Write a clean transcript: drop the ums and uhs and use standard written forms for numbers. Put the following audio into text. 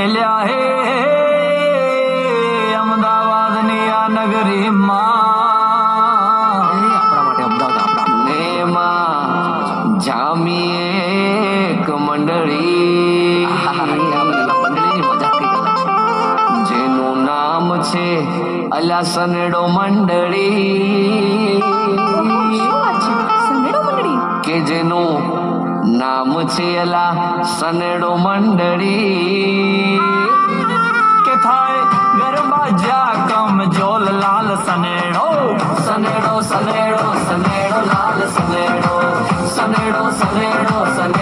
એલ્યા હે અમદાવાદની આ નગરીમાં આપણા માટે અમદાવાદ આપણા ને માં જામી એક મંડળી મંડળીની મજા કઈ અલગ છે. જેનું નામ છે અલા સનેડો મંડળી કે જેનું નામ છે અલા સનેડો મંડળી કે થાય ગરબા જા કમ જોલ લાલ સનેડો સનેડો સનેડો સનેડો લાલ સનેડો સનેડો સનેડો સનેડો